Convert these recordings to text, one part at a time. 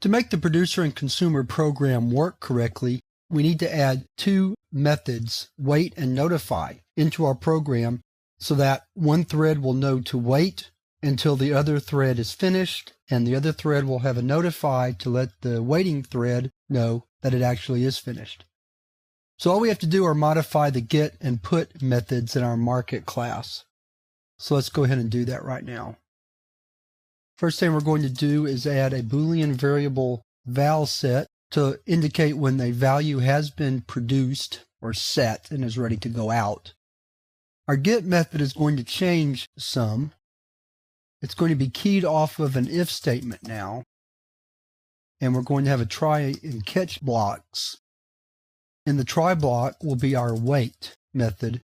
To make the producer and consumer program work correctly, we need to add two methods, wait and notify, into our program so that one thread will know to wait until the other thread is finished, and the other thread will have a notify to let the waiting thread know that it actually is finished. So all we have to do are modify the get and put methods in our market class. So let's go ahead and do that right now. First thing we're going to do is add a Boolean variable val set to indicate when a value has been produced or set and is ready to go out. Our get method is going to change some. It's going to be keyed off of an if statement now, and we're going to have a try and catch blocks. In the try block will be our wait method,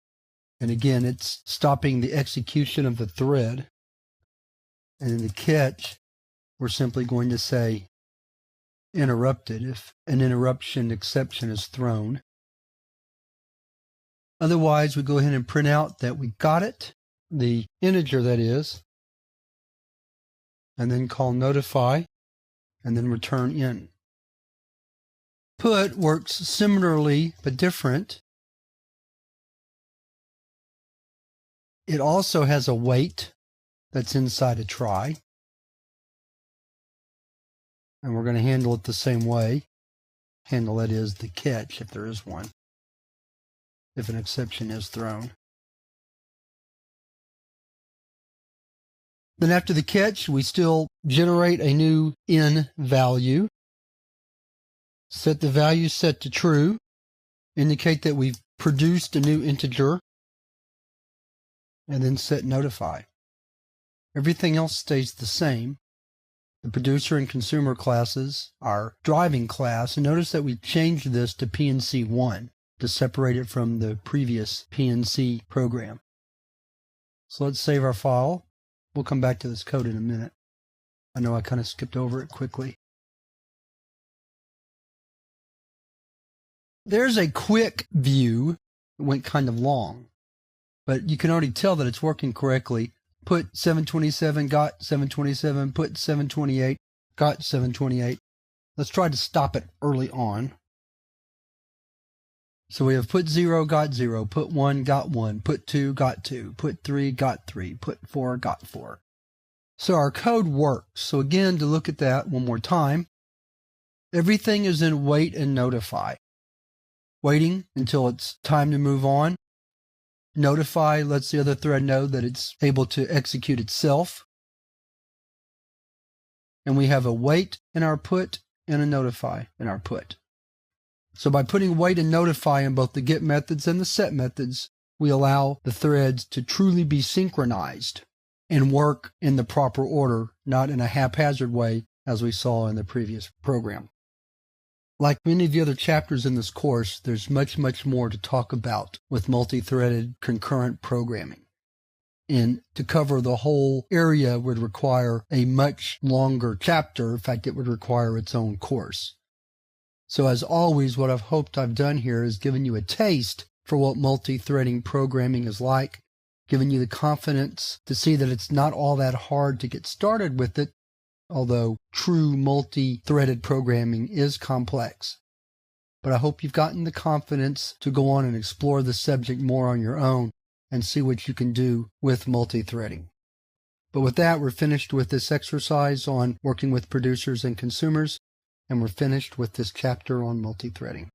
and again it's stopping the execution of the thread. And in the catch, we're simply going to say interrupted if an interruption exception is thrown. Otherwise, we go ahead and print out that we got it, the integer that is, and then call notify, and then return in. Put works similarly but different. It also has a wait that's inside a try, and we're going to handle it the same way. Handle, that is, the catch if there is one, if an exception is thrown. Then after the catch, we still generate a new in value. Set the value set to true, indicate that we've produced a new integer, and then set notify. Everything else stays the same. The producer and consumer classes are driving class, and notice that we changed this to PNC1 to separate it from the previous PNC program. So let's save our file. We'll come back to this code in a minute. I know I kind of skipped over it quickly. There's a quick view. It went kind of long, but you can already tell that it's working correctly. Put 727, got 727, put 728, got 728. Let's try to stop it early on. So we have put 0, got 0, put 1, got 1, put 2, got 2, put 3, got 3, put 4, got 4. So our code works. So again, to look at that one more time, everything is in wait and notify. Waiting until it's time to move on. Notify lets the other thread know that it's able to execute itself. And we have a wait in our put and a notify in our put. So by putting wait and notify in both the get methods and the set methods, we allow the threads to truly be synchronized and work in the proper order, not in a haphazard way as we saw in the previous program. Like many of the other chapters in this course, there's much more to talk about with multi-threaded concurrent programming. And to cover the whole area would require a much longer chapter. In fact, it would require its own course. So as always, what I've hoped I've done here is given you a taste for what multi-threading programming is like, given you the confidence to see that it's not all that hard to get started with it, although true multi-threaded programming is complex. But I hope you've gotten the confidence to go on and explore the subject more on your own and see what you can do with multi-threading. But with that, we're finished with this exercise on working with producers and consumers, and we're finished with this chapter on multi-threading.